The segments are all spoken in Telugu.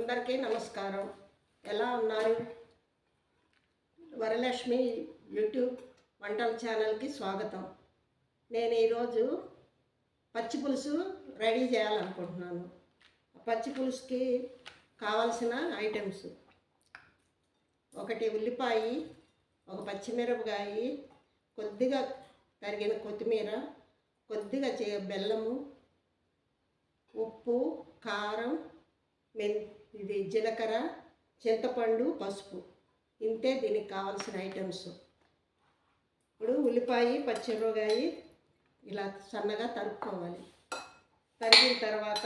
అందరికీ నమస్కారం. ఎలా ఉన్నారు? వరలక్ష్మి యూట్యూబ్ వంటల ఛానల్కి స్వాగతం. నేను ఈరోజు పచ్చి పులుసు రెడీ చేయాలనుకుంటున్నాను. పచ్చి పులుసుకి కావలసిన ఐటమ్స్: ఒకటి ఉల్లిపాయ, ఒక పచ్చిమిరపకాయ, కొద్దిగా తరిగిన కొత్తిమీర, కొద్దిగా బెల్లము, ఉప్పు, కారం, ఇది జీలకర్ర, చింతపండు, పసుపు. ఇంతే దీనికి కావాల్సిన ఐటమ్స్. ఇప్పుడు ఉల్లిపాయ, పచ్చిమిరపకాయ ఇలా సన్నగా తరుక్కోవాలి. తరిగిన తర్వాత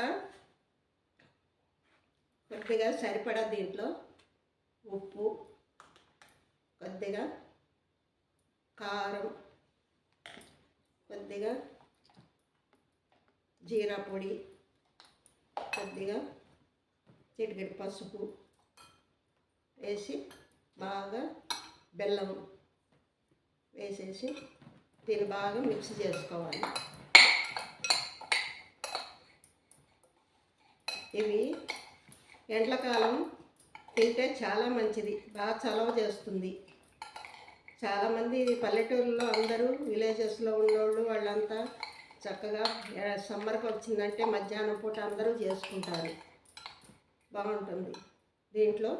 కొద్దిగా సరిపడా దీంట్లో ఉప్పు, కొద్దిగా కారం, కొద్దిగా జీరా పొడి, కొద్దిగా చిటికెడు పసుపు వేసి బాగా బెల్లం వేసేసి దీన్ని బాగా మిక్స్ చేసుకోవాలి. ఇవి ఎండాకాలం తింటే చాలా మంచిది, బాగా చలవ చేస్తుంది. చాలామంది పల్లెటూరులో అందరూ విలేజెస్లో ఉన్నోళ్ళు వాళ్ళంతా చక్కగా సమ్మర్కి వచ్చిందంటే మధ్యాహ్నం పూట అందరూ చేసుకుంటారు, బాగుంటుంది. దీంట్లో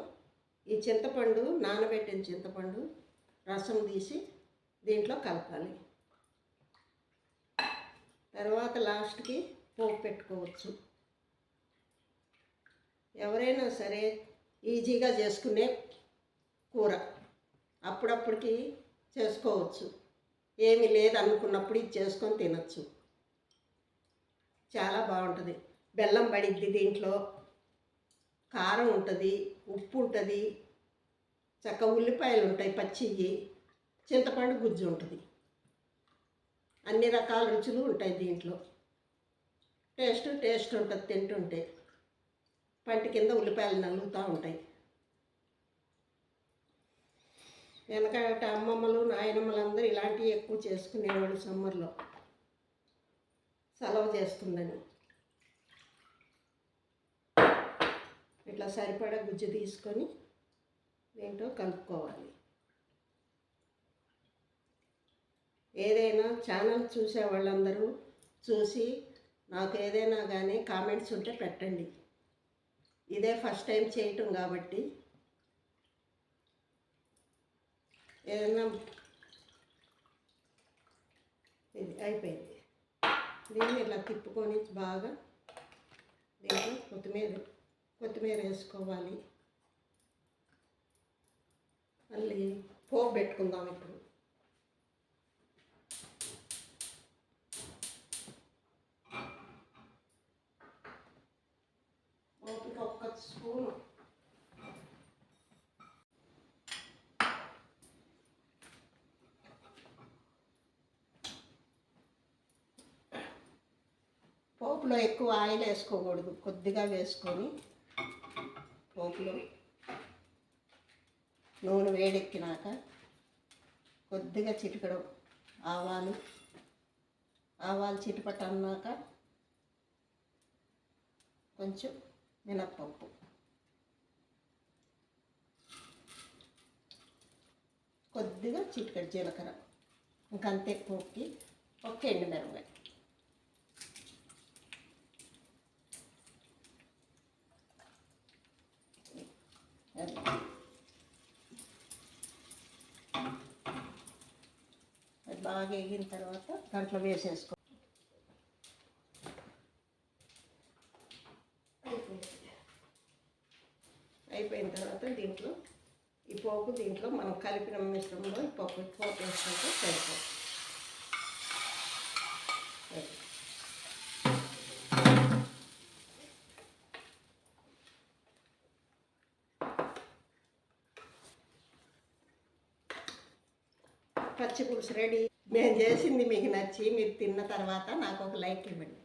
ఈ చింతపండు, నానబెట్టిన చింతపండు రసం తీసి దీంట్లో కలపాలి. తర్వాత లాస్ట్కి పోపు పెట్టుకోవచ్చు. ఎవరైనా సరే ఈజీగా చేసుకునే కూర, అప్పుడప్పటికి చేసుకోవచ్చు. ఏమీ లేదనుకున్నప్పుడు ఇది చేసుకొని తినచ్చు. చాలా బాగుంటుంది. బెల్లం పడిద్ది, దీంట్లో కారం ఉంటుంది, ఉప్పు ఉంటుంది, చక్క ఉల్లిపాయలు ఉంటాయి పచ్చివి, చింతపండు గుజ్జు ఉంటుంది. అన్ని రకాల రుచులు ఉంటాయి దీంట్లో. టేస్ట్ ఉంటుంది తింటుంటే. పంటి కింద ఉల్లిపాయలు నలుగుతూ ఉంటాయి. వెనకట అమ్మమ్మలు, నాయనమ్మలు అందరూ ఇలాంటివి ఎక్కువ చేసుకునేవాళ్ళు సమ్మర్లో, సెలవు చేస్తుందని. ఇట్లా సరిపడా గుజ్జు తీసుకొని దీంట్లో కలుపుకోవాలి. ఏదైనా ఛానల్ చూసే వాళ్ళందరూ చూసి నాకు ఏదైనా కానీ కామెంట్స్ ఉంటే పెట్టండి. ఇదే ఫస్ట్ టైం చేయటం కాబట్టి ఏదైనా. ఇది అయిపోయింది. దీన్ని ఇలా తిప్పుకొని బాగా దీంట్లో కొత్తిమీర వేసుకోవాలి. మళ్ళీ పోపు పెట్టుకుందాం. ఇప్పుడు పోపుకి ఒక్క స్పూను పోపులో ఎక్కువ ఆయిల్ వేసుకోకూడదు, కొద్దిగా వేసుకొని పోపులో నూనె వేడెక్కినాక కొద్దిగా చిటికెడు ఆవాలు చిటిపట అన్నాక కొంచెం మినప్పప్పు, కొద్దిగా చిటికెడు జీలకర్ర, ఇంకంతే. పోపుకి ఒక ఎండుమిరపకాయ, అది బాగా వేగిన తర్వాత దాంట్లో వేసేసుకో. అయిపోయిన తర్వాత దీంట్లో ఈ పోపు దీంట్లో మనం కలిపిన మిశ్రమంలో ఈ పోపు వేసుకుంటే సరిపోతుంది. పచ్చి పులుసు రెడీ. నేను చేసింది మీకు నచ్చి మీరు తిన్న తర్వాత నాకు ఒక లైక్ ఇవ్వండి.